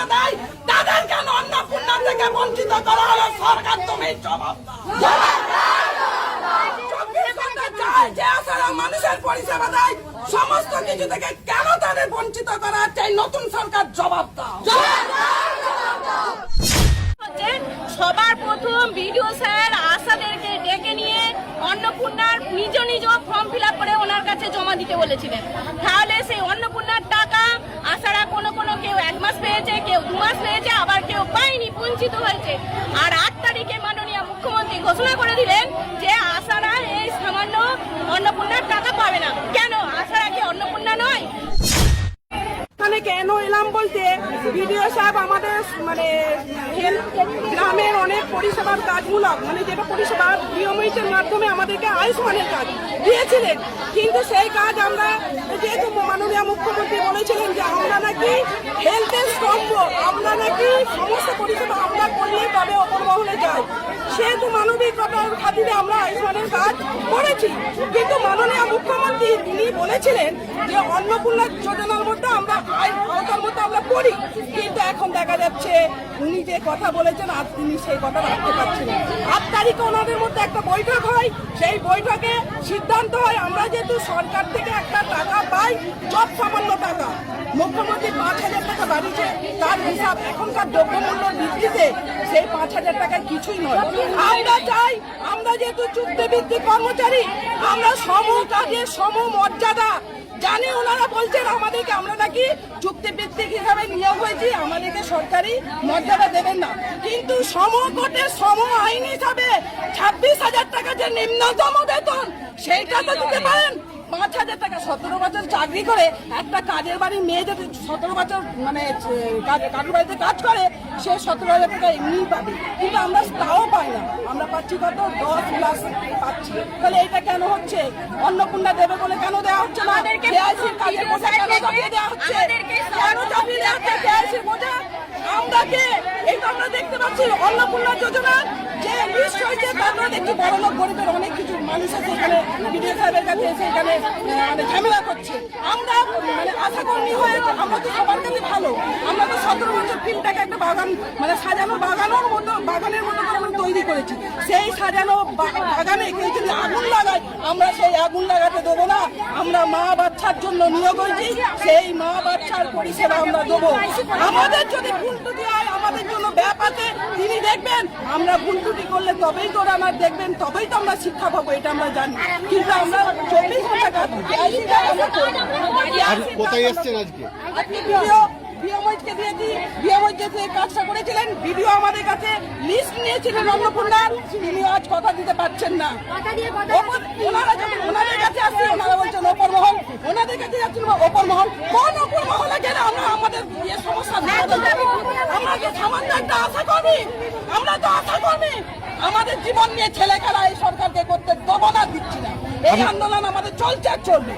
পরিষেবা দেয় তাদের কেন অন্নপূর্ণা থেকে বঞ্চিত করা হলো? সরকার তুমি জবাব দাও। যে আসারা মানুষের পরিষেবা দেয় সমস্ত কিছু থেকে কেন তাদের বঞ্চিত করা হচ্ছে? নতুন সরকার জবাব দাও। সবার প্রথম বিডিও স্যার আশাদেরকে ডেকে নিয়ে অন্নপূর্ণার নিজ নিজ ফর্ম ফিল আপ করে ওনার কাছে জমা দিতে বলেছিলেন। তাহলে সেই অন্নপূর্ণার টাকা আশারা কোনো কেউ 1 মাস পেয়েছে, কেউ 2 মাস পেয়েছে, আবার কেউ পায়নি, বঞ্চিত হয়েছে। আর 8 তারিখে মাননীয় মুখ্যমন্ত্রী ঘোষণা করে দিলেন যে আশারা এই সামান্য অন্নপূর্ণার টাকা পাবে না। কেন? আশারা কি অন্নপূর্ণা নয়? এখানে কেন এলাম বলতে, বিডিও সাহেব আমাদের গ্রামের অনেক পরিষেবার কাজমূলক যেটা পরিষেবা বিএমএইচের মাধ্যমে আমাদেরকে আয়ুষ্মানের কাজ দিয়েছিলেন, কিন্তু সেই কাজ আমরা যেহেতু মাননীয় মুখ্যমন্ত্রী বলেছিলেন যে আমরা নাকি হেলথের স্তম্ভ, আমরা নাকি সমস্ত পরিষেবা আমরা করলে তবে অপর মহলে যায়, সেহেতু মানবিকতার খাতিরে আমরা আয়ুষ্মানের কাজ করেছি। কিন্তু মাননীয় মুখ্যমন্ত্রী তিনি বলেছিলেন যে অন্নপূর্ণা যোজনার মধ্যে আমরা আওতার মধ্যে আমরা করি, কিন্তু এখন দেখা যাচ্ছে উনি যে কথা বলেছেন আর তিনি সেই কথা রাখতে পারছেন না। 8 তারিখে ওনাদের মধ্যে একটা বৈঠক হয়, সেই বৈঠকে সিদ্ধান্ত হয় আমরা যেহেতু সরকার থেকে একটা টাকা পাই, যত সামান্য টাকা মুখ্যমন্ত্রী 5,000 টাকা বাড়িয়েছে, তার হিসাব এখনকার দ্রব্যমূল্য ভিত্তিতে সেই 5,000 টাকার কিছুই নয়। আমরা চাই, আমরা যেহেতু চুক্তিভিত্তিক কর্মচারী, আমরা সম কাজে সম মর্যাদা জানি। ওনারা বলছেন আমাদেরকে আমরা নাকি চুক্তিভিত্তিক হিসাবে নিয়োগ হয়েছি, আমাদেরকে সরকারি মর্যাদা দেবেন না, কিন্তু সমকোটের সম আইন হিসাবে 26,000 টাকা যে নিম্নতম বেতন সেইটা তো দিতে পারেন। 5,000 টাকা 17 বছর চাকরি করে একটা কাজের বাড়ির মেয়ে যদি 17 বছর কাজের বাড়িতে কাজ করে, সে 17,000 টাকা এমনিই পাবে, কিন্তু আমরা তাও পাই না। আমরা পাচ্ছি কত? 10+ পাচ্ছি। তাহলে এটা কেন হচ্ছে? অন্নপূর্ণা দেবে বলে কেন দেওয়া হচ্ছে না? কেআইসির কাজের বোঝা কেন চাপিয়ে দেওয়া হচ্ছে? কেন চাপিয়ে দেওয়া হচ্ছে কেআইসির বোঝা? আমরাকে এই তো আমরা দেখতে পাচ্ছি অন্নপূর্ণা যোজনা যে লিস্ট হয়েছে, তারপরে দেখছি বড় লোক গরিবের অনেক কিছু মানুষ আছে এখানে বিডিও সাহেবের কাছে এসে এখানে ঝামেলা করছে। আমরা আশাকর্মী হয়ে আমরা তো সবার কাছে ভালো, আমরা তো 17 বছর ফিল্ডটাকে একটা বাগান সাজানো বাগানের মতো করে আমরা তৈরি করেছি। সেই সাজানো বাগানে কেউ যদি আগুন লাগায়, আমরা সেই আগুন লাগাতে দেবো না। আমরা মা বাচ্চার জন্য নিয়োগ হয়েছি, সেই মা বাচ্চার পরিষেবা আমরা দেবো। আমাদের যদি ভুল ত্রুটি হয় আমাদের জন্য ব্যাপারে তিনি দেখবেন, আমরা ভুল ত্রুটি করলে তবেই তো আমার দেখবেন, তবেই তো আমরা শিক্ষা পাবো, এটা আমরা জানি। কিন্তু আমরা 24 ঘন্টা কাজ কোথায় এসছেন আজকে? বিএমএইচকে দিয়েছি, বিএমএইচ যে কাজটা করেছিলেন, ভিডিও আমাদের কাছে লিস্ট নিয়েছিলেন অন্নপূর্ণার, তিনি আজ কথা দিতে পারছেন না। ওনারা যখন ওনাদের কাছে আসছে, ওনারা বলছেন ওপর মহল, ওনাদের কাছে যাচ্ছিল ওপর মহল। কোন ওপর মহলে গেলে আমরা আমাদের সমস্যা আমরা যে সামান্য একটা আশা করি, আমরা তো আশা করি আমাদের জীবন নিয়ে ছেলে খেলা এই সরকারকে করতে দেবো না, দিচ্ছি না। এই আন্দোলন আমাদের চলছে আর চলবে।